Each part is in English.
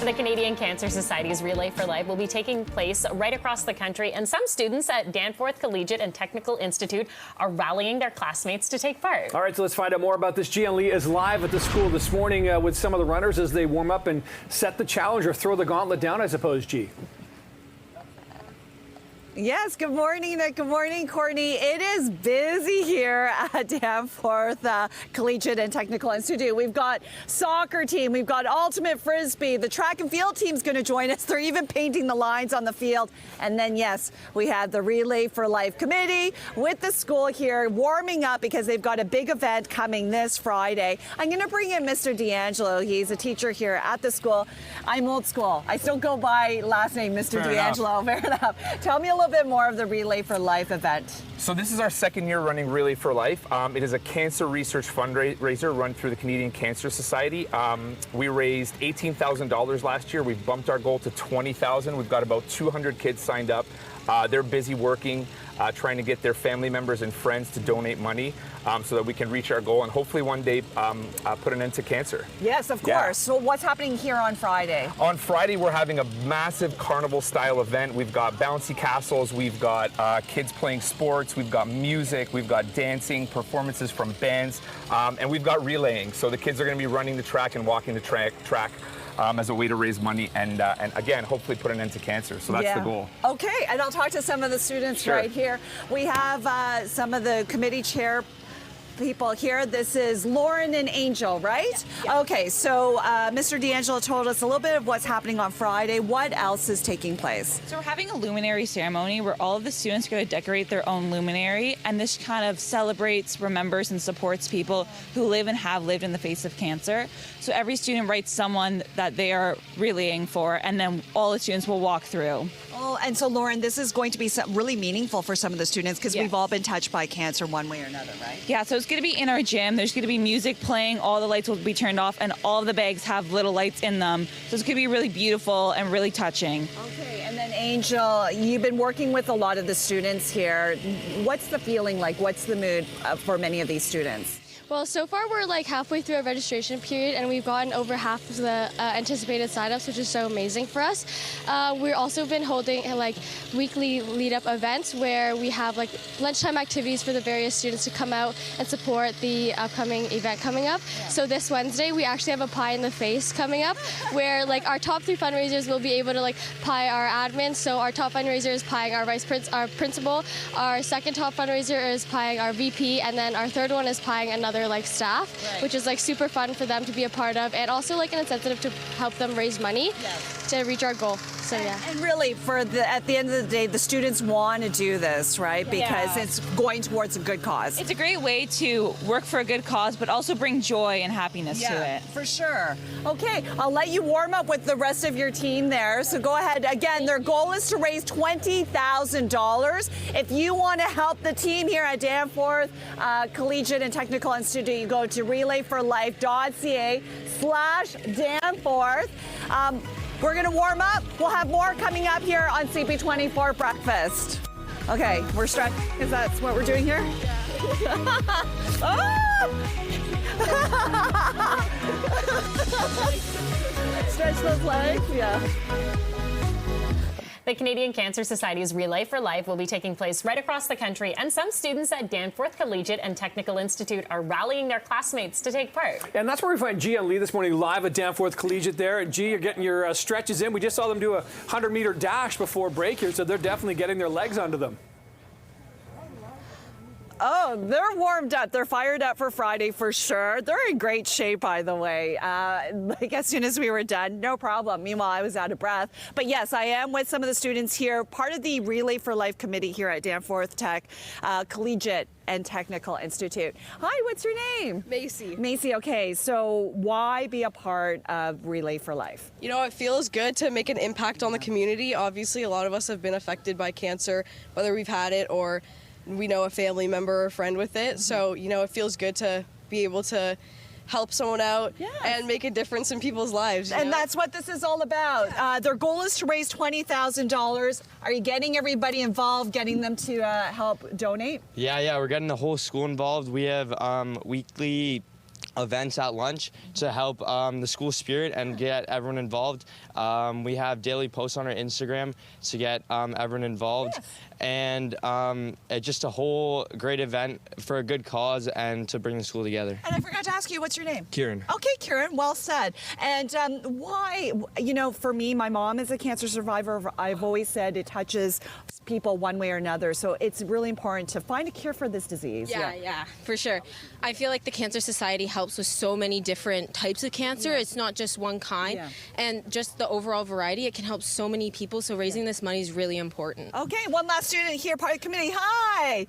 The Canadian Cancer Society's Relay for Life will be taking place right across the country, and some students at Danforth Collegiate and Technical Institute are rallying their classmates to take part. All right, so let's find out more about this. Gian Lee is live at the school this morning with some of the runners as they warm up and set the challenge or throw the gauntlet down, I suppose, G. Yes, good morning, Nick. Good morning, Courtney. It is busy here at Danforth Collegiate and Technical Institute. We've got soccer team, we've got ultimate frisbee, the track and field team's going to join us. They're even painting the lines on the field. And then, yes, we have the Relay for Life committee with the school here warming up because they've got a big event coming this Friday. I'm going to bring in Mr. D'Angelo. He's a teacher here at the school. I'm old school. I still go by last name, Mr. D'Angelo. Fair enough. Tell me a little bit more of the Relay for Life event. So this is our second year running Relay for Life. It is a cancer research fundraiser run through the Canadian Cancer Society. We raised $18,000 last year. We've bumped our goal to $20,000. We've got about 200 kids signed up. They're busy working, trying to get their family members and friends to donate money so that we can reach our goal and hopefully one day put an end to cancer. Yes, of course. Yeah. So what's happening here on Friday? On Friday, we're having a massive carnival-style event. We've got bouncy castles, we've got kids playing sports, we've got music, we've got dancing, performances from bands, and we've got relaying. So the kids are going to be running the track and walking the track as a way to raise money and again, hopefully put an end to cancer. So that's the goal. Okay, and I'll talk to some of the students right here. We have some of the committee chair people here. This is Lauren and Angel, right? Yeah. Okay, so Mr. D'Angelo told us a little bit of what's happening on Friday. What else is taking place? So we're having a luminary ceremony where all of the students are going to decorate their own luminary, and this kind of celebrates, remembers, and supports people who live and have lived in the face of cancer. So every student writes someone that they are relaying for, and then all the students will walk through. Oh, and so Lauren, this is going to be really meaningful for some of the students because we've all been touched by cancer one way or another, right? Yeah, so it's going to be in our gym. There's going to be music playing, all the lights will be turned off, and all of the bags have little lights in them. So it's going to be really beautiful and really touching. Okay, and then Angel, you've been working with a lot of the students here. What's the feeling like? What's the mood for many of these students? Well, so far we're like halfway through our registration period and we've gotten over half of the anticipated signups, which is so amazing for us. We've also been holding like weekly lead-up events where we have like lunchtime activities for the various students to come out and support the upcoming event coming up. Yeah. So this Wednesday we actually have a pie in the face coming up where like our top 3 fundraisers will be able to like pie our admin. So our top fundraiser is pieing our principal, our second top fundraiser is pieing our VP, and then our third one is pieing another like staff, which is like super fun for them to be a part of, and also like an incentive to help them raise money to reach our goal. So yeah. And really, at the end of the day, the students want to do this, right? Because it's going towards a good cause. It's a great way to work for a good cause, but also bring joy and happiness to it. For sure. Okay, I'll let you warm up with the rest of your team there. So go ahead. Again, their goal is to raise $20,000. If you want to help the team here at Danforth Collegiate and Technical Institute, you go to relayforlife.ca/Danforth. We're going to warm up. We'll have more coming up here on CP24 Breakfast. Okay, we're stretching because that's what we're doing here? Stretch those legs, yeah. The Canadian Cancer Society's Relay for Life will be taking place right across the country, and some students at Danforth Collegiate and Technical Institute are rallying their classmates to take part. And that's where we find Gian Lee this morning live at Danforth Collegiate there. And G, you're getting your stretches in. We just saw them do a 100-meter dash before break here, so they're definitely getting their legs under them. Oh, they're warmed up. They're fired up for Friday for sure. They're in great shape, by the way. Like as soon as we were done, no problem. Meanwhile, I was out of breath. But yes, I am with some of the students here, part of the Relay for Life committee here at Danforth Tech Collegiate and Technical Institute. Hi, what's your name? Macy. Macy, okay. So why be a part of Relay for Life? You know, it feels good to make an impact on the community. Obviously, a lot of us have been affected by cancer, whether we've had it or we know a family member or friend with it. So, you know, it feels good to be able to help someone out and make a difference in people's lives. And that's what this is all about. Their goal is to raise $20,000. Are you getting everybody involved, getting them to help donate? Yeah, we're getting the whole school involved. We have weekly events at lunch to help the school spirit and get everyone involved. We have daily posts on our Instagram to get everyone involved. Yes. And just a whole great event for a good cause and to bring the school together. And I forgot to ask you, what's your name? Kieran. Okay, Kieran, well said. And why, you know, for me, my mom is a cancer survivor. I've always said it touches people one way or another. So it's really important to find a cure for this disease. Yeah, for sure. I feel like the Cancer Society helps with so many different types of cancer. It's not just one kind. And just the overall variety, it can help so many people. So raising this money is really important. Okay, one last student here, part of the committee. Hi!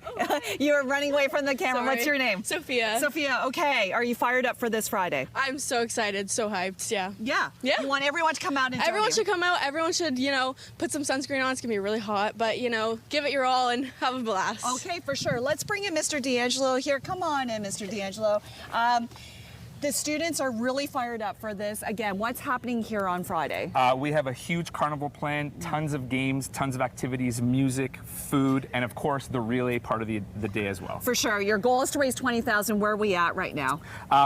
You were running away from the camera. Sorry. What's your name? Sophia. Sophia, okay. Are you fired up for this Friday? I'm so excited, so hyped, yeah. Yeah. You want everyone to come out and Everyone join should come out. Everyone should, you know, put some sunscreen on. It's going to be really hot, but, you know, give it your all and have a blast. Okay, for sure. Let's bring in Mr. D'Angelo here. Come on in, Mr. D'Angelo. The students are really fired up for this. Again, what's happening here on Friday? We have a huge carnival plan, tons of games, tons of activities, music, food, and of course the relay part of the day as well. For sure. Your goal is to raise $20,000. Where are we at right now?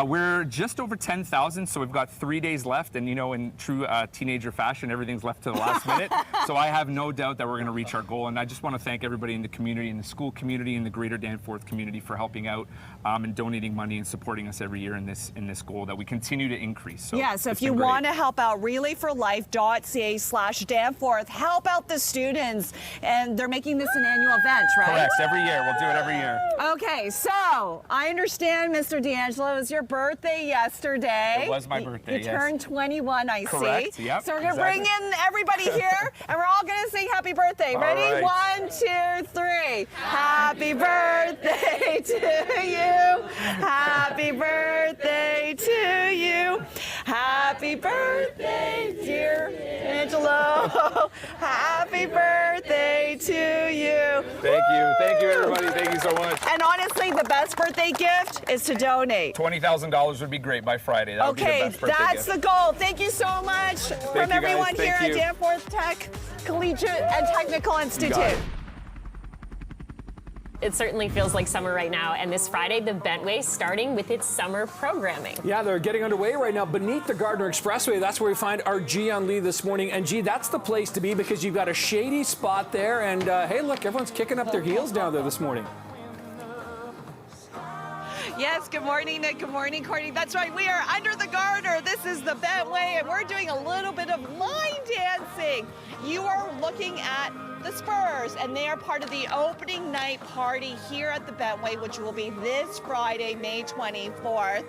We're just over 10,000, so we've got 3 days left, and you know, in true teenager fashion, everything's left to the last minute. So I have no doubt that we're going to reach our goal, and I just want to thank everybody in the community, in the school community, in the greater Danforth community for helping out and donating money and supporting us every year in this goal that we continue to increase. So yeah, so if you want to help out, relayforlife.ca/Danforth, help out the students. And they're making this an annual event, right? Correct, every year. We'll do it every year. Okay, so I understand, Mr. D'Angelo, it was your birthday yesterday. It was my birthday, You yes. turned 21, I Correct, see. yep, So we're going to exactly. bring in everybody here, and we're all going to sing happy birthday. All Ready? right. 1, 2, 3. Happy birthday to you. Happy birthday to you. Happy birthday, dear Angelo. Happy birthday to you. Thank you everybody, thank you so much. And honestly, the best birthday gift is to donate. $20,000 would be great by Friday. That would be the Okay, best birthday that's gift. the goal. Thank you so much from you, guys. everyone Thank here at you. Danforth Tech Collegiate and Technical Institute. it. It certainly feels like summer right now, and this Friday, the Bentway starting with its summer programming. Yeah, they're getting underway right now beneath the Gardner Expressway. That's where we find our G on Lee this morning. And G, that's the place to be because you've got a shady spot there. And hey, look, everyone's kicking up their heels down there this morning. Yes, good morning, Nick. Good morning, Courtney. That's right, we are under the Gardner. This is the Bentway, and we're doing a little bit of line dancing. You are looking at the Spurs, and they are part of the opening night party here at the Bentway, which will be this Friday, May 24th,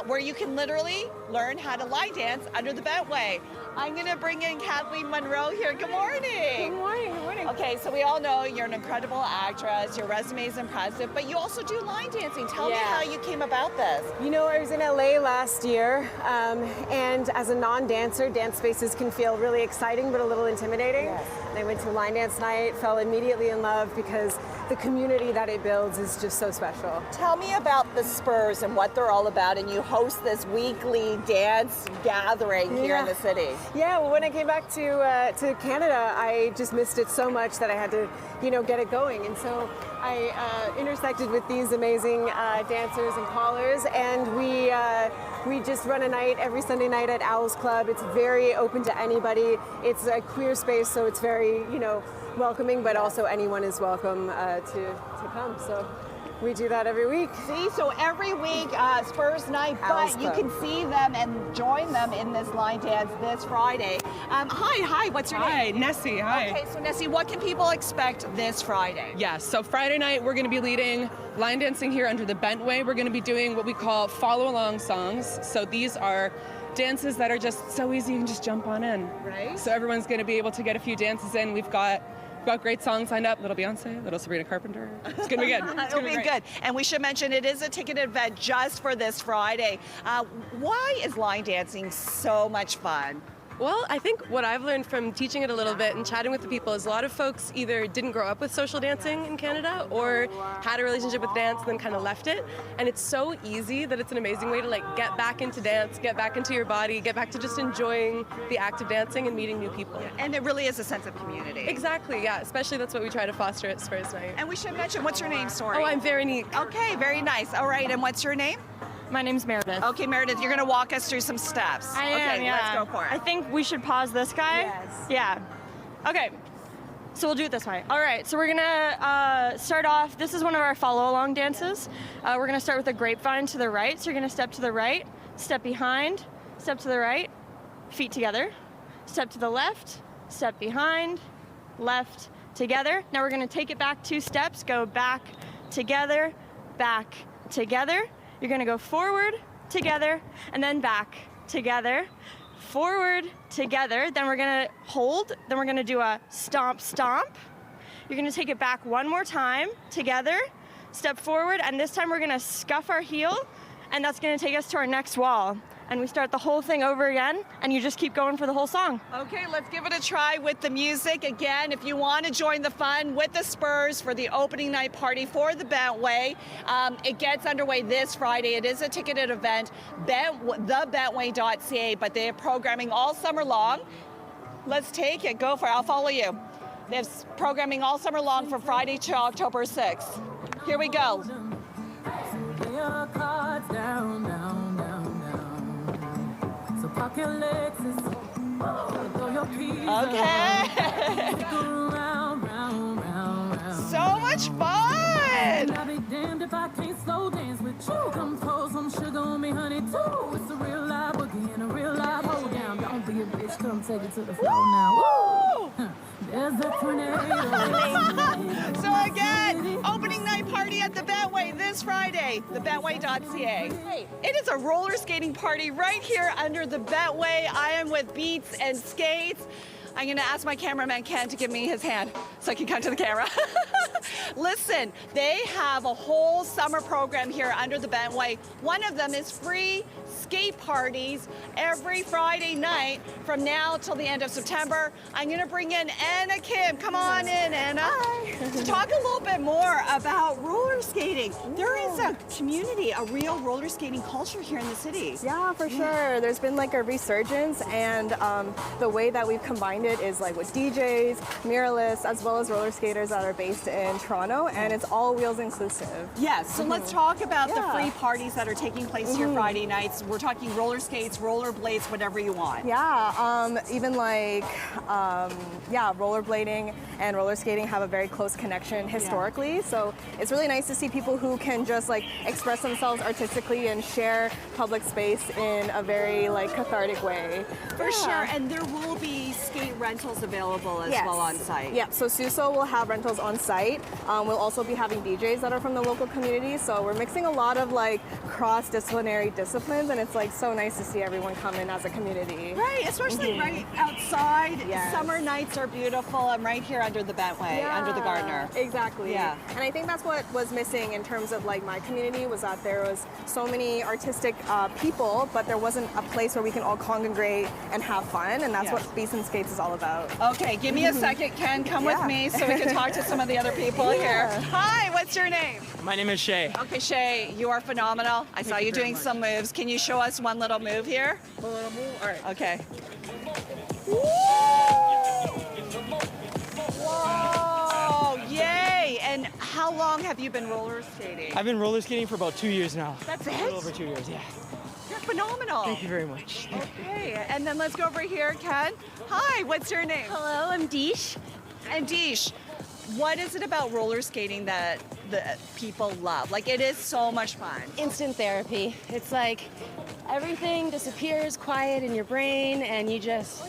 where you can literally learn how to line dance under the Bentway. I'm going to bring in Kathleen Monroe here. Good morning. Good morning. Good morning. Okay, so we all know you're an incredible actress. Your resume is impressive, but you also do line dancing. Tell me how you came about this. You know, I was in LA last year, and as a non-dancer, dance spaces can feel really exciting but a little intimidating. Yes. And I went to a line dance night, fell immediately in love because the community that it builds is just so special. Tell me about the Spurs and what they're all about, and you host this weekly dance gathering here in the city. Yeah, well, when I came back to Canada, I just missed it so much that I had to, you know, get it going. And so I intersected with these amazing dancers and callers, and we just run a night every Sunday night at Owls Club. It's very open to anybody. It's a queer space, so it's very, you know, welcoming, but also anyone is welcome to come. So we do that every week. See, so every week, Spurs night, Owls but you Club. can see them and join them in this line dance this Friday. Hi, what's your name? Hi, Nessie, hi. Okay, so Nessie, what can people expect this Friday? Yes, so Friday night we're going to be leading line dancing here under the Bentway. We're going to be doing what we call follow-along songs. So these are dances that are just so easy, you can just jump on in. Right. So everyone's going to be able to get a few dances in. We've got great songs lined up. Little Beyonce, little Sabrina Carpenter. It's going to be good. It's It'll gonna be great. good. And we should mention it is a ticketed event just for this Friday. Why is line dancing so much fun? Well, I think what I've learned from teaching it a little bit and chatting with the people is a lot of folks either didn't grow up with social dancing in Canada or had a relationship with dance and then kind of left it. And it's so easy that it's an amazing way to like get back into dance, get back into your body, get back to just enjoying the act of dancing and meeting new people. And it really is a sense of community. Exactly, yeah. Especially that's what we try to foster at Spurs Night. And we should mention, what's your name, sorry? Oh, I'm Veronique. Okay, very nice. All right, and what's your name? My name's Meredith. Okay, Meredith, you're going to walk us through some steps. I am, okay, yeah. let's go for it. I think we should pause this guy. Yes. Yeah. Okay. So we'll do it this way. All right, so we're gonna start off, this is one of our follow-along dances. We're gonna start with a grapevine to the right. So you're gonna step to the right, step behind, step to the right, feet together, step to the left, step behind, left, together. Now we're gonna take it back 2 steps, go back, together, back, together. You're gonna go forward, together, and then back, together, forward, together. Then we're gonna hold, then we're gonna do a stomp, stomp. You're gonna take it back 1 more time, together, step forward, and this time we're gonna scuff our heel, and that's gonna take us to our next wall. And we start the whole thing over again, and you just keep going for the whole song. Okay, let's give it a try with the music. Again, if you want to join the fun with the Spurs for the opening night party for the Bentway, it gets underway this Friday. It is a ticketed event, thebentway.ca, but they have programming all summer long. Let's take it, go for it, I'll follow you. They have programming all summer long from Friday to October 6th. Here we go. Okay. So much fun. I'll be damned if I can't slow dance with you. Come pour some sugar on me, honey, too. It's a real live boogie and a real live hold down. Don't be a bitch, come take it to the floor now. Woo! There's that tornado. So again, opening night party at the Bentway this Friday, thebentway.ca. It is a roller skating party right here under the Bentway. I am with Beats and Skates. I'm going to ask my cameraman Ken to give me his hand so I can come to the camera. Listen, they have a whole summer program here under the Bentway. One of them is free skate parties every Friday night from now till the end of September. I'm going to bring in Anna Kim. Come on in, Anna. Hi. To talk a little bit more about roller skating. There is a community, a real roller skating culture here in the city. Yeah, for sure. There's been like a resurgence, and the way that we've combined it is like with DJs, muralists, as well as roller skaters that are based in Toronto, and it's all wheels inclusive. Yes, so let's talk about the free parties that are taking place here Friday nights. We're talking roller skates, roller blades, whatever you want. Yeah, even like, rollerblading and roller skating have a very close connection historically. So it's really nice to see people who can just like express themselves artistically and share public space in a very like cathartic way. For sure, and there will be skate rentals available as well on site. Yeah, so Suso will have rentals on site. We'll also be having DJs that are from the local community. So we're mixing a lot of like cross-disciplinary disciplines, and it's like so nice to see everyone come in as a community. Right, especially right outside. Summer nights are beautiful. I'm right here under the Bentway, under the Gardner. Exactly. Yeah. And I think that's what was missing in terms of like my community, was that there was so many artistic people, but there wasn't a place where we can all congregate and have fun, and that's what Beats and Skates is all about. Okay, give me a second, Ken. Come with me so we can talk to some of the other people here. Hi, what's your name? My name is Shay. Okay, Shay, you are phenomenal. I saw you doing some moves. Can you show us one little move here? One little move? All right. Okay. Whoa! Yay! And how long have you been roller skating? I've been roller skating for about 2 years now. That's A it? little over 2 years, yeah. You're phenomenal. Thank you very much. Okay, and then let's go over here, Ken. Hi, what's your name? Hello, I'm Deesh. And Deesh, what is it about roller skating that the people love? Like, it is so much fun. Instant therapy. It's like everything disappears quiet in your brain, and you just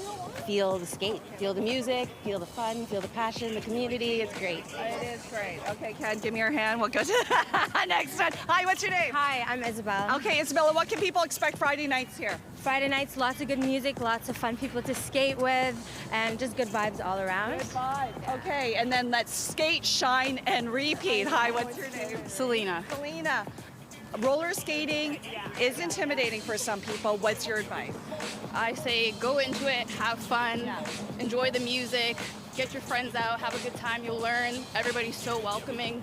feel the skate, feel the music, feel the fun, feel the passion, the community. It's great. It is great. Okay, Ken, give me your hand. We'll go to the next one. Hi, what's your name? Hi, I'm Isabel. Okay, Isabella, what can people expect Friday nights here? Friday nights, lots of good music, lots of fun people to skate with, and just good vibes all around. Good vibes. Okay, and then let's skate, shine, and repeat. Hi, what's your name? Selena. Selena. Roller skating is intimidating for some people. What's your advice? I say go into it, have fun, enjoy the music, get your friends out, have a good time, you'll learn. Everybody's so welcoming.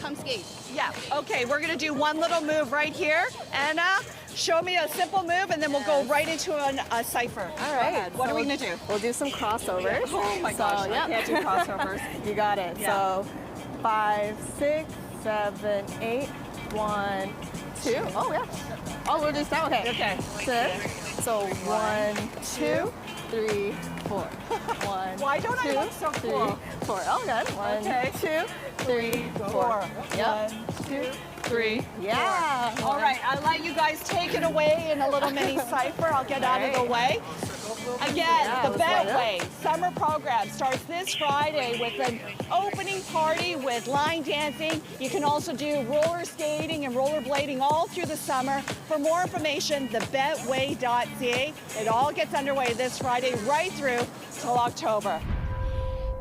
Come skate. Yeah, okay, we're gonna do one little move right here. Anna, show me a simple move and then we'll go right into a cipher. All right. What are we gonna do? We'll do some crossovers. Oh my gosh, I can't do crossovers. You got it. Yeah. So 5, 6, 7, 8. 1, 2. Oh, yeah. Oh, we'll just start. Okay. Okay. So 1, 2, 3, 4. 1. Why don't I look so cool? 4. Oh, good. 1, 2, 3, 4. Yep. 1, 2, 3. Yeah. All right, I'll let you guys take it away in a little mini cipher. I'll get out of the way. Again, the Bentway summer program starts this Friday with an opening party with line dancing. You can also do roller skating and rollerblading all through the summer. For more information, thebentway.ca. It all gets underway this Friday right through till October.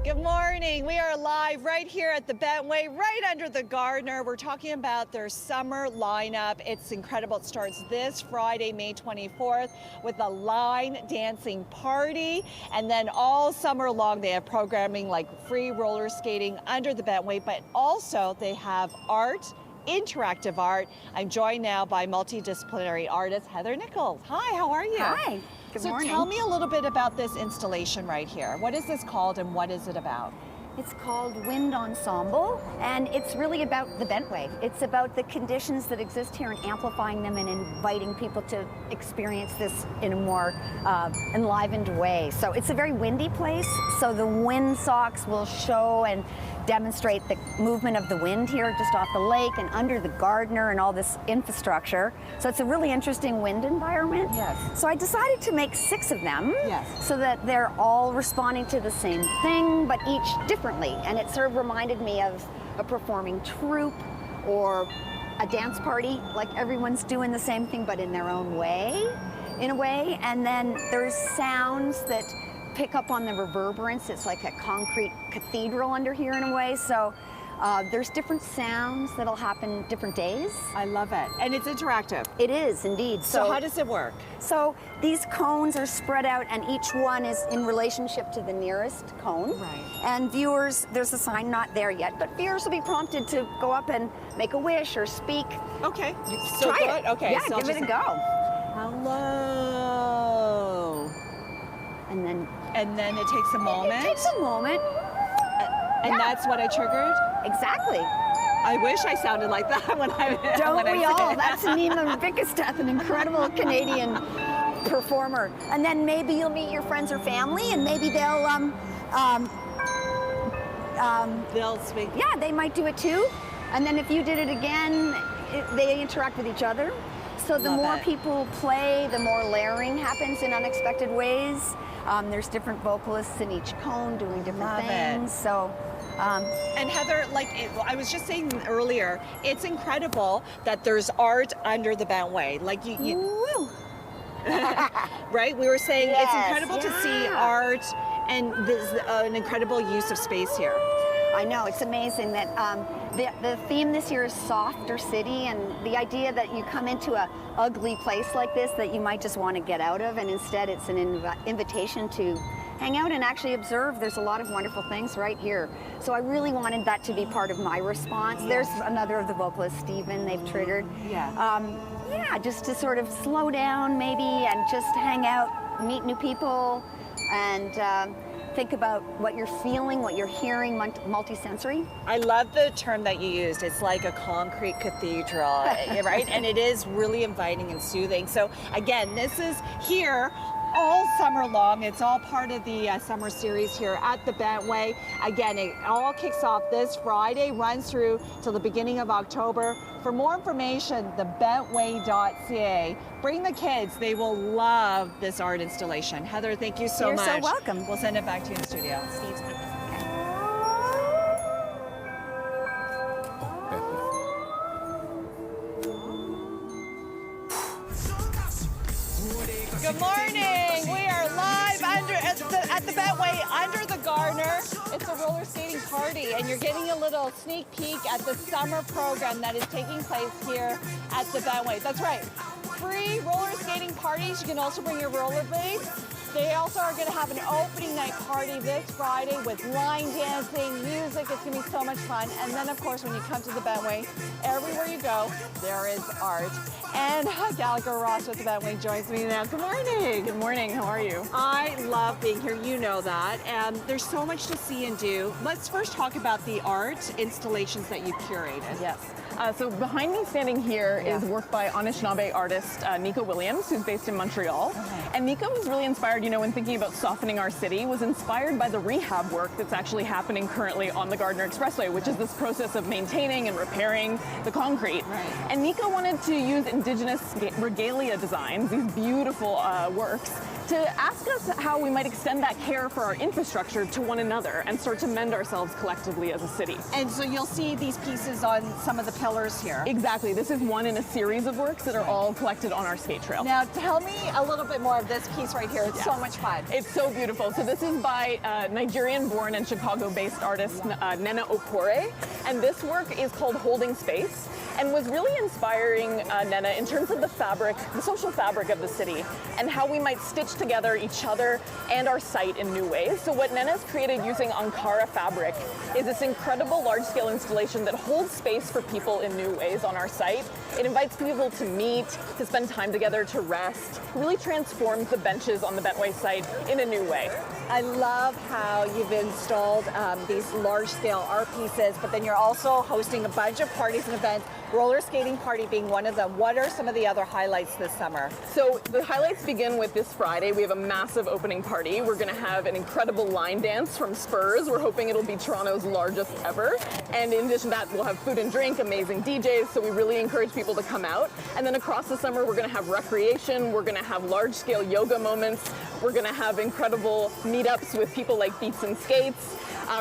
Good morning. We are live right here at the Bentway, right under the Gardner. We're talking about their summer lineup. It's incredible. It starts this Friday, May 24th, with a line dancing party. And then all summer long, they have programming like free roller skating under the Bentway, but also they have art, interactive art. I'm joined now by multidisciplinary artist Heather Nichols. Hi, how are you? Hi. Good morning. So tell me a little bit about this installation right here. What is this called and what is it about? It's called Wind Ensemble, and it's really about the Bentway. It's about the conditions that exist here and amplifying them and inviting people to experience this in a more enlivened way. So it's a very windy place, so the wind socks will show and demonstrate the movement of the wind here just off the lake and under the Gardner and all this infrastructure. So it's a really interesting wind environment. Yes. So I decided to make 6 of them. Yes. So that they're all responding to the same thing, but each differently. And it sort of reminded me of a performing troupe or a dance party, like everyone's doing the same thing but in their own way, in a way. And then there's sounds that pick up on the reverberance. It's like a concrete cathedral under here in a way. So there's different sounds that'll happen different days. I love it. And it's interactive. It is indeed. So how does it work? So these cones are spread out and each one is in relationship to the nearest cone. Right. And viewers, there's a sign not there yet, but viewers will be prompted to go up and make a wish or speak. Okay. So Try good? it. Okay. Yeah, so give it a go. Hello. And then it takes a moment. It takes a moment. And that's what I triggered? Exactly. I wish I sounded like that when I Don't when we I all? That's Nima Bickerstaff, an incredible Canadian performer. And then maybe you'll meet your friends or family, and maybe they'll speak. Yeah, they might do it too. And then if you did it again, they interact with each other. So the more people play, the more layering happens in unexpected ways. There's different vocalists in each cone doing different things. So. And Heather, I was just saying earlier, it's incredible that there's art under the Bentway. Like you right? We were saying it's incredible to see art, and there's an incredible use of space here. I know, it's amazing that the theme this year is softer city, and the idea that you come into a ugly place like this that you might just want to get out of, and instead it's an invitation to hang out and actually observe. There's a lot of wonderful things right here. So I really wanted that to be part of my response. There's another of the vocalists, Stephen, they've triggered. Yeah, just to sort of slow down maybe and just hang out, meet new people, and think about what you're feeling, what you're hearing, multisensory. I love the term that you used. It's like a concrete cathedral, right? And it is really inviting and soothing. So again, this is here all summer long. It's all part of the summer series here at the Bentway. Again, it all kicks off this Friday, runs through till the beginning of October. For more information, thebentway.ca. Bring the kids. They will love this art installation. Heather, thank you so much. You're so welcome. We'll send it back to you in the studio. Steve's Good morning. We are live at the Bentway under the Gardner. It's a roller skating party, and you're getting a little sneak peek at the summer program that is taking place here at the Bentway. That's right. Free roller skating parties. You can also bring your rollerblades. They also are going to have an opening night party this Friday with line dancing, music. It's going to be so much fun. And then, of course, when you come to the Bentway, everywhere you go, there is art. And Gallagher Ross with the Bentway joins me now. Good morning. Good morning. How are you? I love being here. You know that. And there's so much to see and do. Let's first talk about the art installations that you curated. Yes. So behind me standing here is work by Anishinaabe artist Nico Williams, who's based in Montreal. Okay. And Nico was really inspired, when thinking about softening our city, was inspired by the rehab work that's actually happening currently on the Gardiner Expressway, which is this process of maintaining and repairing the concrete. Right. And Nico wanted to use Indigenous regalia designs, these beautiful works, to ask us how we might extend that care for our infrastructure to one another and start to mend ourselves collectively as a city. And so you'll see these pieces on some of the pillars here. Exactly. This is one in a series of works that are all collected on our skate trail. Now tell me a little bit more of this piece right here. It's so much fun. It's so beautiful. So this is by Nigerian-born and Chicago-based artist Nena Okore. And this work is called Holding Space, and was really inspiring Nena in terms of the fabric, the social fabric of the city, and how we might stitch together each other and our site in new ways. So what Nena's created using Ankara fabric is this incredible large-scale installation that holds space for people in new ways on our site. It invites people to meet, to spend time together, to rest, really transforms the benches on the Bentway site in a new way. I love how you've installed these large-scale art pieces, but then you're also hosting a bunch of parties and events, roller skating party being one of them. What are some of the other highlights this summer? So the highlights begin with this Friday. We have a massive opening party. We're going to have an incredible line dance from Spurs. We're hoping it'll be Toronto's largest ever. And in addition to that, we'll have food and drink, amazing DJs, so we really encourage people to come out. And then across the summer, we're going to have recreation. We're going to have large-scale yoga moments. We're going to have incredible meetups with people like Beats and Skates.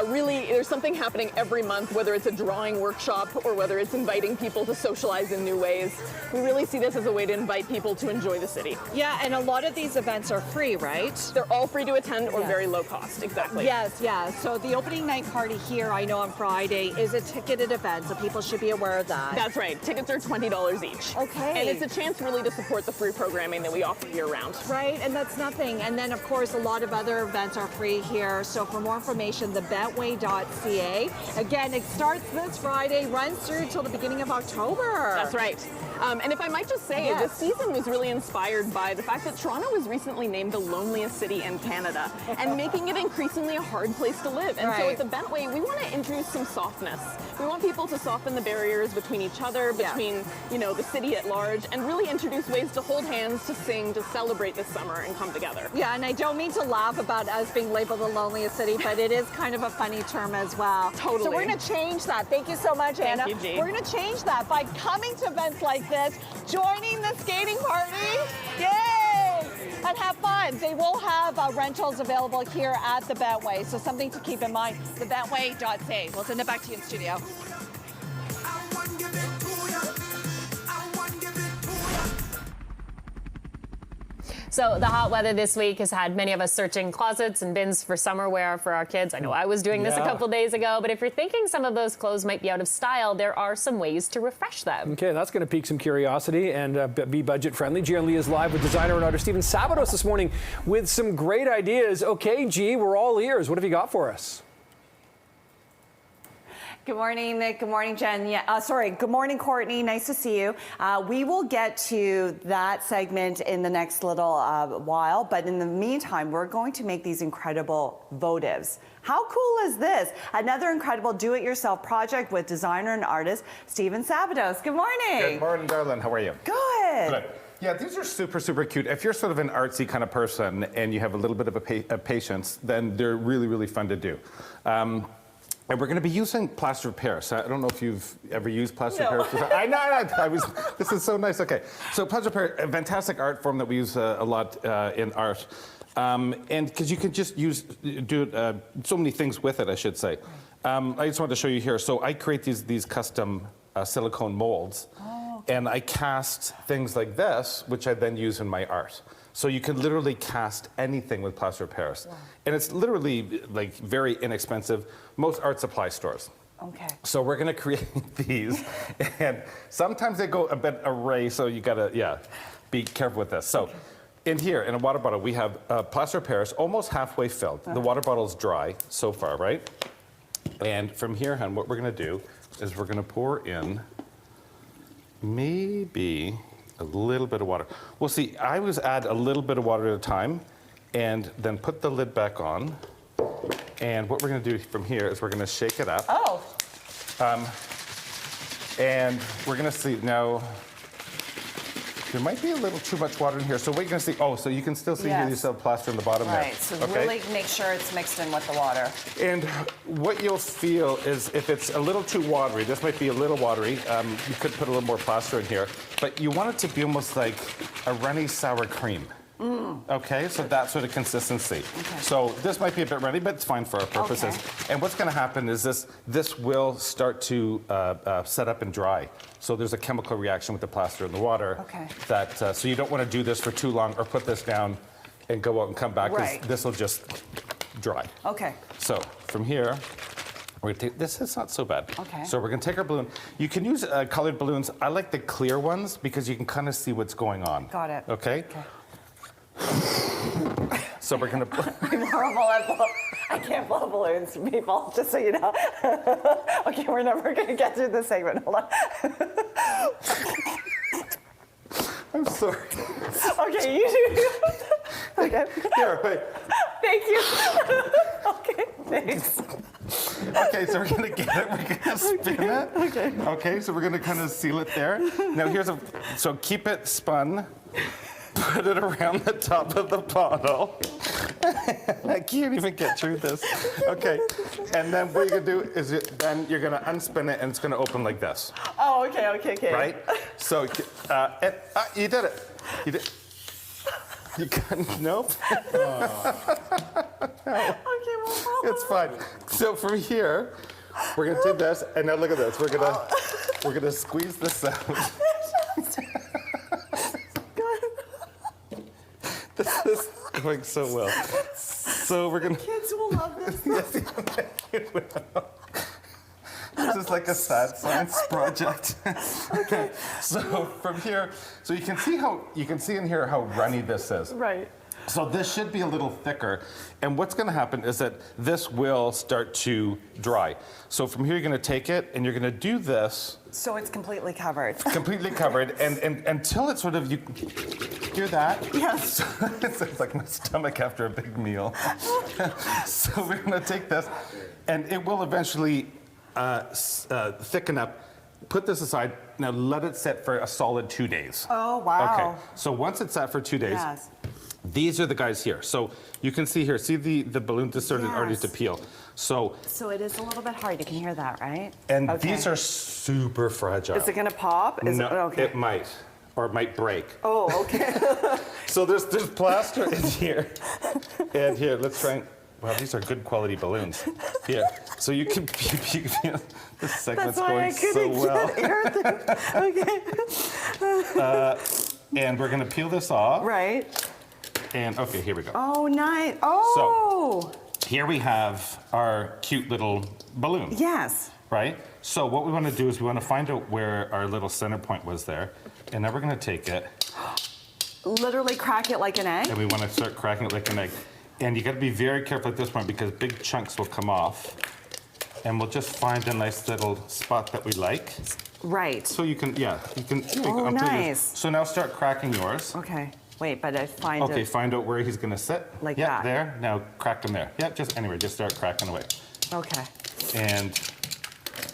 Really, there's something happening every month, whether it's a drawing workshop or whether it's inviting people to socialize in new ways. We really see this as a way to invite people to enjoy the city. Yeah, and a lot of these events are free, right? They're all free to attend or very low cost, exactly. Yes, yeah. So the opening night party here, I know on Friday, is a ticketed event, so people should be aware of that. That's right. Tickets are $20 each. Okay. And it's a chance really to support the free programming that we offer year-round. Right, and that's nothing. And then, of course, a lot of other events are free here. So for more information, Bentway.ca. Again, it starts this Friday, runs through till the beginning of October. That's right. And if I might just say, this season was really inspired by the fact that Toronto was recently named the loneliest city in Canada and making it increasingly a hard place to live. And so at the Bentway, we want to introduce some softness. We want people to soften the barriers between each other, between, the city at large, and really introduce ways to hold hands, to sing, to celebrate this summer and come together. Yeah, and I don't mean to laugh about us being labeled the loneliest city, but it is kind of a funny term as well. Totally. So we're going to change that. Thank you so much, Anna. Thank you, G. We're going to change that by coming to events like this, joining the skating party. Yay! And have fun. They will have rentals available here at the Bentway, so something to keep in mind. Bentway.ca. We'll send it back to you in studio. So the hot weather this week has had many of us searching closets and bins for summer wear for our kids. I know I was doing this a couple days ago, but if you're thinking some of those clothes might be out of style, there are some ways to refresh them. Okay, that's going to pique some curiosity and be budget friendly. G on Lee is live with designer and artist Steven Sabados this morning with some great ideas. Okay, G, we're all ears. What have you got for us? Good morning, Nick. Good morning, Jen. Good morning, Courtney. Nice to see you. We will get to that segment in the next little while, but in the meantime, we're going to make these incredible votives. How cool is this? Another incredible do-it-yourself project with designer and artist Steven Sabados. Good morning. Good morning, darling. How are you? Good. Yeah, these are super, super cute. If you're sort of an artsy kind of person and you have a little bit of patience, then they're really, really fun to do. And we're going to be using plaster of Paris. I don't know if you've ever used plaster of Paris. I know. This is so nice. Okay. So plaster of Paris, a fantastic art form that we use a lot in art. And because you can just do so many things with it, I should say. I just wanted to show you here. So I create these custom silicone molds. And I cast things like this, which I then use in my art. So you can literally cast anything with plaster of Paris. Wow. And it's literally like very inexpensive. Most art supply stores. Okay. So we're gonna create these. And sometimes they go a bit array, so you gotta, be careful with this. So in here, in a water bottle, we have plaster of Paris almost halfway filled. The water bottle's dry so far, right? And from here, hon, what we're gonna do is we're gonna pour in maybe a little bit of water. Well, see, I always add a little bit of water at a time and then put the lid back on. And what we're gonna do from here is we're gonna shake it up. Oh. And we're gonna see now, there might be a little too much water in here. So what you're gonna see, oh, so you can still see here you still have plaster in the bottom there. Right, so really make sure it's mixed in with the water. And what you'll feel is if it's a little too watery, this might be a little watery, you could put a little more plaster in here, but you want it to be almost like a runny sour cream. Okay, so that sort of consistency. So this might be a bit runny, but it's fine for our purposes. And what's gonna happen is this will start to set up and dry. So there's a chemical reaction with the plaster and the water. That, so you don't wanna do this for too long or put this down and go out and come back, because this will just dry. Okay. So from here, we're gonna take, this is not so bad. Okay. So we're gonna take our balloon. You can use colored balloons. I like the clear ones because you can kind of see what's going on. Got it. Okay? So we're gonna. I'm horrible at I can't blow balloons, people, just so you know. Okay, we're never gonna get through this segment. Hold on. I'm sorry. Okay, you do. Okay. Here, wait. Thank you. Okay, thanks. Okay, so we're gonna get it. We're gonna spin it. Okay. Okay, so we're gonna kind of seal it there. Now here's a. So keep it spun. Put it around the top of the bottle. I can't even get through this. Okay, and then what you're gonna do is then you're gonna unspin it and it's gonna open like this. Oh, okay. Right? So, you did it. You did. You couldn't, nope. It's fine. So from here, we're gonna do this, and now look at this. We're gonna squeeze this out. This is going so well. So we're gonna. Kids will love this. Yes, you will. This is like a sad science project. Okay. So from here, so you can see in here how runny this is. Right. So this should be a little thicker, and what's going to happen is that this will start to dry. So from here, you're going to take it, and you're going to do this. So it's completely covered. Completely covered, and until it's sort of, you hear that? Yes. It's like my stomach after a big meal. So we're going to take this, and it will eventually thicken up. Put this aside. Now let it sit for a solid 2 days. Oh, wow. Okay. So once it's sat for 2 days, these are the guys here. So you can see here, see the balloon just started already to peel. So it is a little bit hard. You can hear that, right? And these are super fragile. Is it going to pop? It might, or it might break. Oh, okay. So there's plaster in here, and here. Let's try and. Wow, these are good quality balloons. Here, so you can feel this segment's going so well. Okay. And we're gonna peel this off. Right. And okay, here we go. Oh, nice. Oh. So here we have our cute little balloon. Yes. Right? So what we want to do is we want to find out where our little center point was there. And now we're going to take it. Literally crack it like an egg? And we want to start cracking it like an egg. And you got to be very careful at this point because big chunks will come off. And we'll just find a nice little spot that we like. Right. So you can, Oh, nice. So now start cracking yours. Okay. Wait, but I find it. Okay, find out where he's going to sit. Like that. There. Now crack him there. Yeah, just start cracking away. Okay. And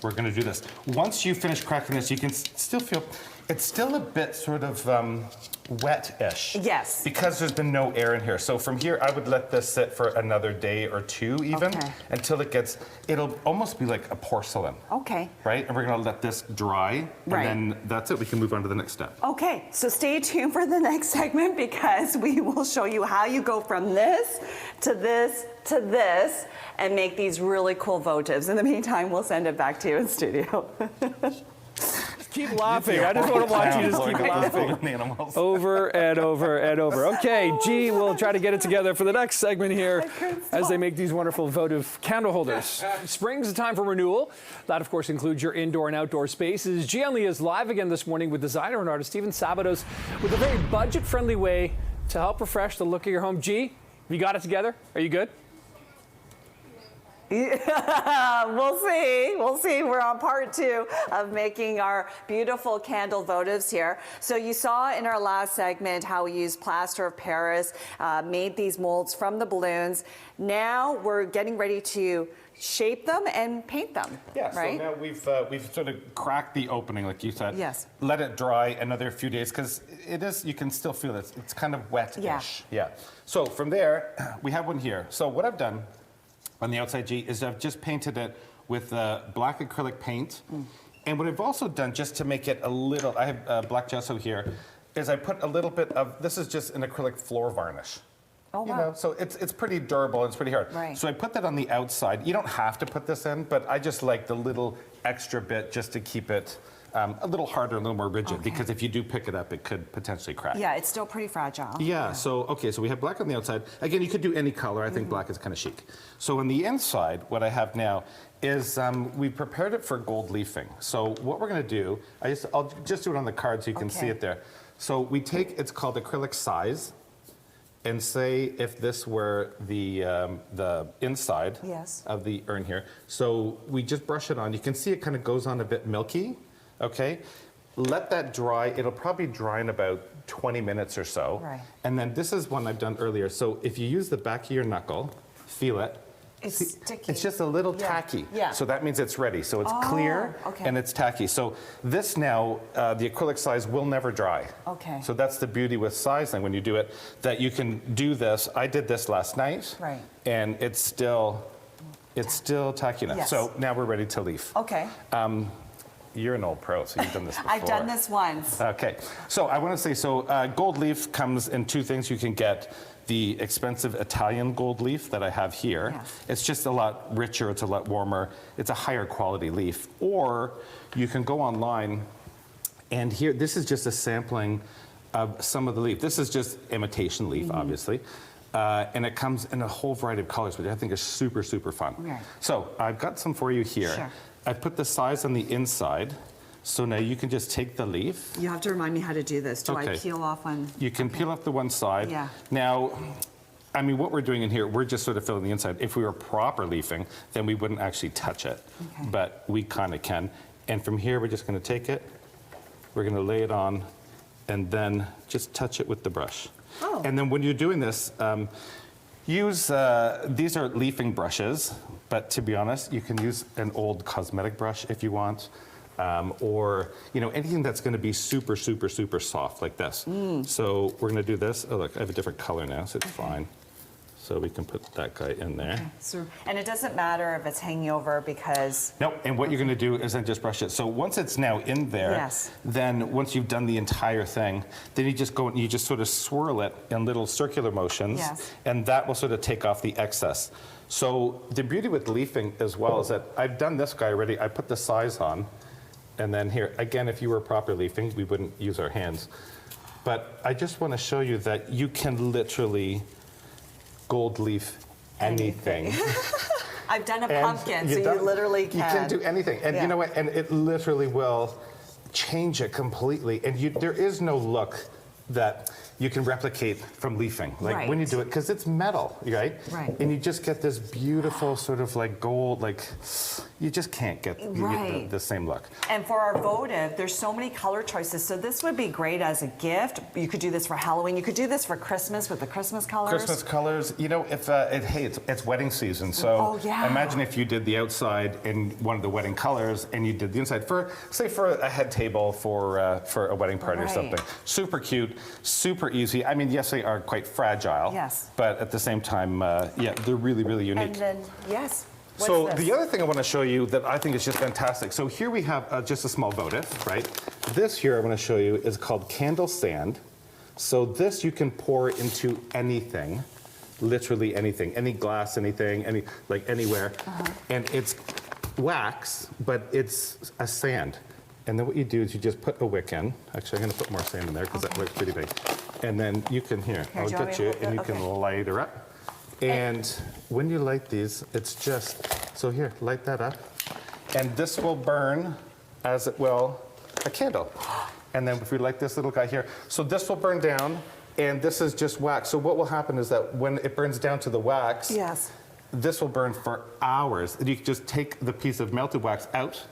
we're going to do this. Once you finish cracking this, you can still feel it's still a bit sort of wet-ish. Yes. Because there's been no air in here. So from here, I would let this sit for another day or two even until it'll almost be like a porcelain. Okay. Right? And we're going to let this dry. Right. And then that's it. We can move on to the next step. Okay, so stay tuned for the next segment because we will show you how you go from this to this to this and make these really cool votives. In the meantime, we'll send it back to you in studio. Keep laughing. I just want to watch you just keep laughing. Over and over and over. Okay, G will try to get it together for the next segment here as they make these wonderful votive candle holders. Spring's the time for renewal. That, of course, includes your indoor and outdoor spaces. G on Lee is live again this morning with designer and artist Steven Sabatos with a very budget-friendly way to help refresh the look of your home. G, you got it together? Are you good? We'll see. We'll see. We're on part 2 of making our beautiful candle votives here. So you saw in our last segment how we used plaster of Paris, made these molds from the balloons. Now we're getting ready to shape them and paint them. Yeah, right? so now we've sort of cracked the opening, like you said. Yes. Let it dry another few days, because it is, you can still feel it. It's kind of wet-ish. Yeah. So from there, we have one here. So what I've done on the outside, G, is I've just painted it with black acrylic paint. And what I've also done, just to make it a little, I have black gesso here, is I put a little bit of, this is just an acrylic floor varnish. Oh, wow. You know, so it's pretty durable, it's pretty hard. Right. So I put that on the outside. You don't have to put this in, but I just like the little extra bit just to keep it a little harder, a little more rigid, because if you do pick it up, it could potentially crack. Yeah, it's still pretty fragile. Yeah, so, okay, so we have black on the outside. Again, you could do any color. I think black is kind of chic. So on the inside, what I have now is we prepared it for gold leafing. So what we're going to do, I'll just do it on the card so you can see it there. So we take, it's called acrylic size, and say if this were the inside of the urn here. So we just brush it on. You can see it kind of goes on a bit milky. Okay, let that dry. It'll probably dry in about 20 minutes or so. Right. And then this is one I've done earlier. So if you use the back of your knuckle, feel it. It's sticky. It's just a little tacky. Yeah. So that means it's ready. So it's clear and it's tacky. So this now, the acrylic size will never dry. Okay. So that's the beauty with sizing when you do it, that you can do this. I did this last night. Right. And it's still tacky enough. Yes. So now we're ready to leaf. Okay. You're an old pro, so you've done this before. I've done this once. Okay, so I want to say, so gold leaf comes in 2 things. You can get the expensive Italian gold leaf that I have here. Yes. It's just a lot richer, it's a lot warmer, it's a higher quality leaf. Or you can go online, and here, this is just a sampling of some of the leaf. This is just imitation leaf, obviously. And it comes in a whole variety of colors, which I think is super, super fun. Right. So I've got some for you here. Sure. I put the size on the inside, so now you can just take the leaf. You have to remind me how to do this. Do I Okay. peel off one? You can peel off the one side. Yeah. Now, I mean, what we're doing in here, we're just sort of filling the inside. If we were proper leafing, then we wouldn't actually touch it. Okay. But we kind of can. And from here, we're just going to take it, we're going to lay it on, and then just touch it with the brush. Oh. And then when you're doing this, use, these are leafing brushes, but to be honest, you can use an old cosmetic brush if you want, or, you know, anything that's going to be super, super, super soft like this. So we're going to do this. Oh, look, I have a different color now, so it's fine. So we can put that guy in there. So, and it doesn't matter if it's hanging over because... Nope, and what you're going to do is then just brush it. So once it's now in there, Yes. then once you've done the entire thing, then you just go and you just sort of swirl it in little circular motions, Yes. and that will sort of take off the excess. So the beauty with leafing as well is that I've done this guy already. I put the size on, and then here, again, if you were proper leafing, we wouldn't use our hands. But I just want to show you that you can literally gold leaf anything. I've done a And pumpkin, so you've done- you literally can. You can do anything. And Yeah. you know what? And it literally will change it completely. And there is no look that you can replicate from leafing. Like when you Right. do it, because it's metal, right? Right. And you just get this beautiful sort of like gold, like you just can't get, Right. the same look. And for our votive, there's so many color choices. So this would be great as a gift. You could do this for Halloween. You could do this for Christmas with the Christmas colors. Christmas colors, you know, if hey, it's wedding season, so Oh, yeah. imagine if you did the outside in one of the wedding colors and you did the inside for, say, for a head table for a wedding party or Right. something. Super cute, super easy. I mean, yes, they are quite fragile. Yes. But at the same time, yeah, they're really, really unique. And then, yes. What's So this? the other thing I want to show you that I think is just fantastic. So here we have just a small votive, right? This here I want to show you is called candle sand. So this you can pour into anything, literally anything, any glass, anything, like anywhere. And it's wax, but it's a sand. And then what you do is you just put a wick in. Actually, I'm going to put more sand in there because that wick's pretty big. And then you can, I'll do you want get me you, to and you hold can it? light her up. And when you light these, it's just, so here, light that up. And this will burn as it will a candle. And then if we light this little guy here, so this will burn down, And this is just wax. So what will happen is that when it burns down to the wax, Yes. this will burn for hours. And you can just take the piece of melted wax out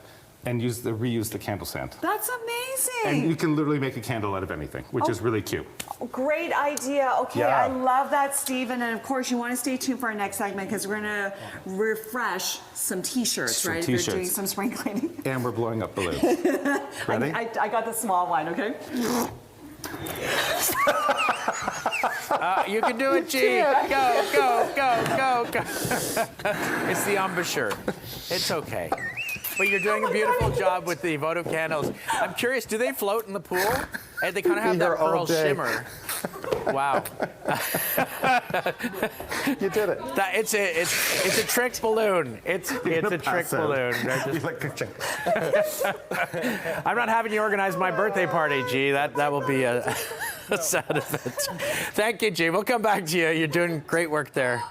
and reuse the candle sand. That's amazing. And you can literally make a candle out of anything, which is really cute. Great idea. Okay, Yeah. I love that, Stephen. And of course, you want to stay tuned for our next segment because we're going to refresh some t-shirts, Some right? If t-shirts. you're doing some spring cleaning. And we're blowing up balloons. Ready? I got the small one, okay? You can do it, G. Go, go, go, go, go. It's the embouchure. It's okay. But you're doing a beautiful job with the votive candles. I'm curious, do they float in the pool? And they kind of have that pearl shimmer. Wow. You did it. It's a trick balloon. It's a trick balloon. I'm not having you organize my birthday party, G. That will be a sad event. Thank you, G. We'll come back to you. You're doing great work there.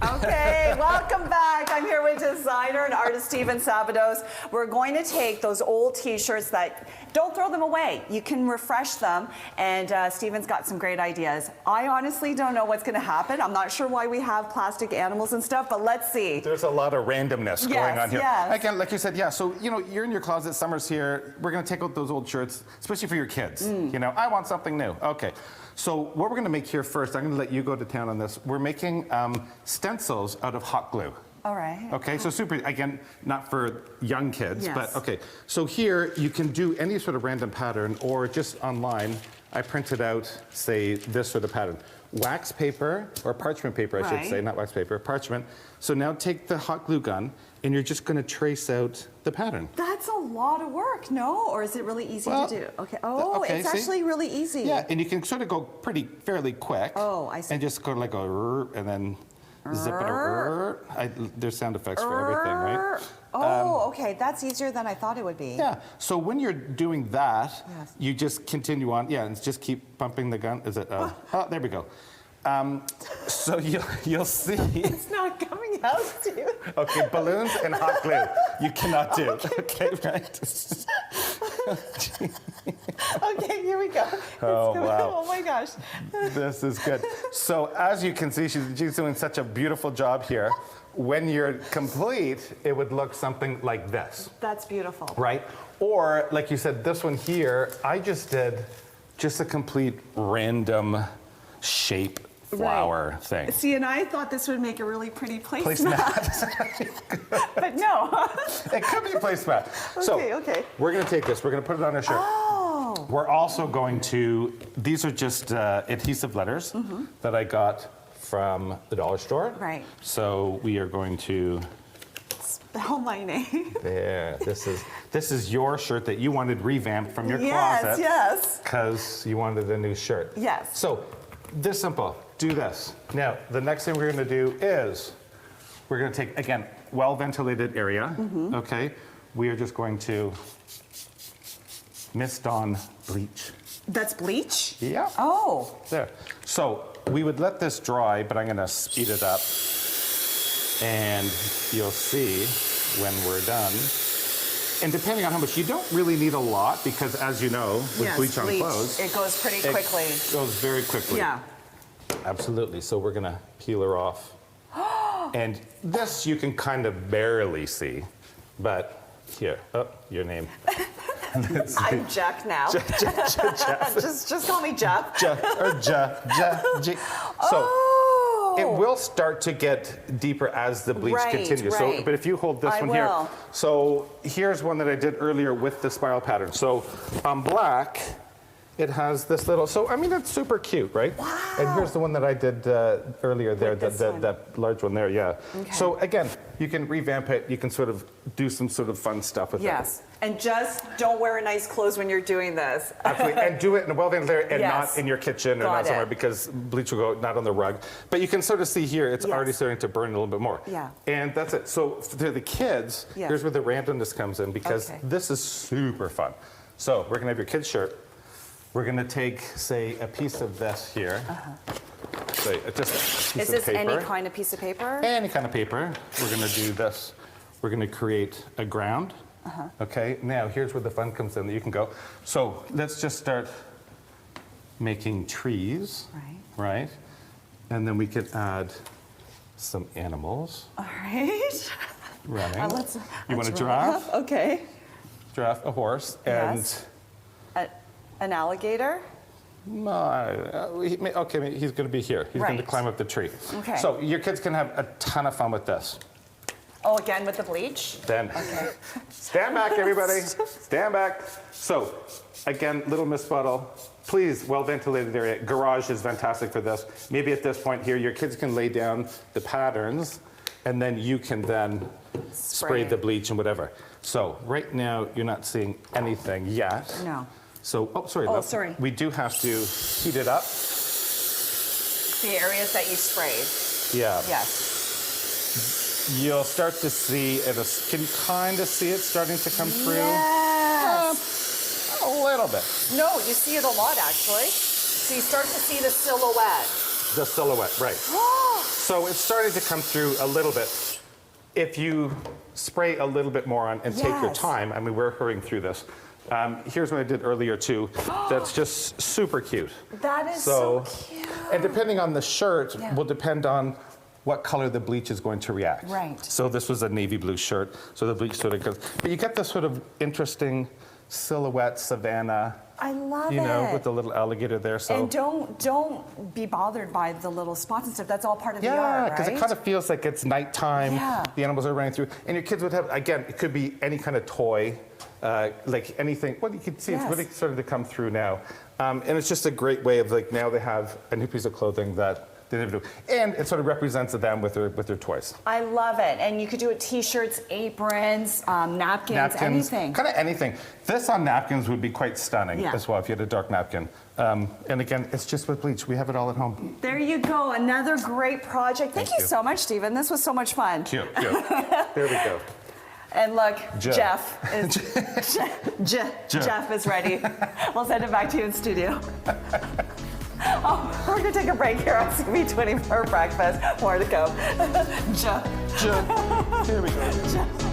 Okay, welcome back. I'm here with designer and artist Stephen Sabados. We're going to take those old t-shirts that, don't throw them away. You can refresh them, and Stephen's got some great ideas. I honestly don't know what's going to happen. I'm not sure why we have plastic animals and stuff, but let's see. There's a lot of randomness going on here. Yes. Again, like you said, yeah, so, you know, you're in your closet, summer's here, we're gonna take out those old shirts, especially for your kids. You know, I want something new. Okay, so what we're gonna make here first, I'm gonna let you go to town on this. We're making stencils out of hot glue. All right. Okay, so super, again, not for young kids, Yes. but okay. So here, you can do any sort of random pattern, or just online, I printed out, say, this sort of pattern. Wax paper, or parchment paper, I should say, not wax paper, parchment. So now take the hot glue gun, and you're just gonna trace out the pattern. That's a lot of work, no? Or is it really easy to do? Okay. Oh, okay, it's see? actually really easy. Yeah, and you can sort of go fairly quick. Oh, I see. And just go like a, and then zip it. There's sound effects for everything, right? Oh, okay. That's easier than I thought it would be. Yeah. So when you're doing that, Yes. you just continue on. Yeah, and just keep bumping the gun. Is it? Oh, there we go. So you'll see. It's not coming out, Steve. Okay, balloons and hot glue. You cannot do. Okay, right. Okay, here we go. Oh, wow. Oh my gosh. This is good. So as you can see, she's doing such a beautiful job here. When you're complete, it would look something like this. That's beautiful. Right? Or, like you said, this one here, I just did just a complete random shape flower thing. See, and I thought this would make a really pretty placemat. But no. It could be a placemat. Okay, okay. We're going to take this. We're going to put it on our shirt. Oh. We're also going to, these are just adhesive letters that I got from the dollar store. Right. So we are going to Spell my name. there. This is your shirt that you wanted revamped from your Yes, closet. yes. Because you wanted a new shirt. Yes. So this simple. Do this. Now the next thing we're going to do is we're going to take, again, well ventilated area. Okay. We are just going to mist on bleach. That's bleach? Yeah. Oh. There. So we would let this dry, but I'm going to speed it up. And you'll see when we're done. And depending on how much, you don't really need a lot because, as you know, with bleach on clothes, it goes pretty quickly. It goes very quickly. Yeah. Absolutely. So we're going to peel her off. And this you can kind of barely see, but here, your name. I'm Jack now. Jeff. just call me Jeff. So it will start to get deeper as the bleach continues. Right. So, but if you hold this one here. So here's one that I did earlier with the spiral pattern. So on black, it has this little, so I mean, it's super cute, right? Wow. And here's the one that I did earlier there, that large one there, yeah. Okay. So again, you can revamp it, you can sort of do some sort of fun stuff with it. Yes. And just don't wear nice clothes when you're doing this. Absolutely, and do it in a well-ventilated and Yes. not in your kitchen or Got not somewhere it. because bleach will go not on the rug. But you can sort of see here, it's already starting to burn a little bit more. Yeah. And that's it. So for the kids, Yeah. here's where the randomness comes in because this is super fun. So we're gonna have your kid's shirt. We're gonna take, say, a piece of this here. Say, just a piece Is of paper. this any kind of piece of paper? Any kind of paper. We're gonna do this. We're gonna create a ground. Okay, now here's where the fun comes in that you can go. So let's just start making trees. Right. And then we could add some animals. All right. Running. You want a giraffe? giraffe? Okay. Giraffe, a horse, Yes. An alligator? No, okay, he's going to be here. He's going to Right. climb up the tree. Okay. So your kids can have a ton of fun with this. Oh, again with the bleach? Then, stand back, everybody. Stand back. So, again, Little Miss Bottle, please, well-ventilated area. Garage is fantastic for this. Maybe at this point here, your kids can lay down the patterns, and then you can then spray the bleach and whatever. So, right now, you're not seeing anything yet. No. So, sorry. Oh, sorry. We do have to heat it up. The areas that you sprayed. Yeah. Yes. You'll start to see it. Can you kind of see it starting to come through? Yes. A little bit. No, you see it a lot actually. So you start to see the silhouette. The silhouette, right. So it's starting to come through a little bit. If you spray a little bit more on and take your time, I mean, we're hurrying through this. Here's what I did earlier too. That's just super cute. That is so cute. And depending on the shirt will depend on what color the bleach is going to react. Right. So this was a navy blue shirt, so the bleach sort of goes. But you get this sort of interesting silhouette savanna. I love you know, it. with the little alligator there. So And don't be bothered by the little spots and stuff. That's all part of the yeah, art, because right? it kind of feels like it's nighttime. Yeah. The animals are running through, and your kids would have, again, it could be any kind of toy, like anything. Well, you can see it's really starting to come through now, and it's just a great way of like now they have a new piece of clothing that they never do, and it sort of represents them with their toys. I love it. And you could do it t-shirts, aprons, napkins, anything. Kind of anything. This on napkins would be quite stunning as well if you had a dark napkin. And again, it's just with bleach. We have it all at home. There you go. Another great project. Thank you so much, Stephen. This was so much fun. Cute. There we go. And look, Jeff. Jeff is ready. We'll send it back to you in studio. Oh, we're going to take a break here on CP24 Breakfast. More to go. Jeff. Here we go.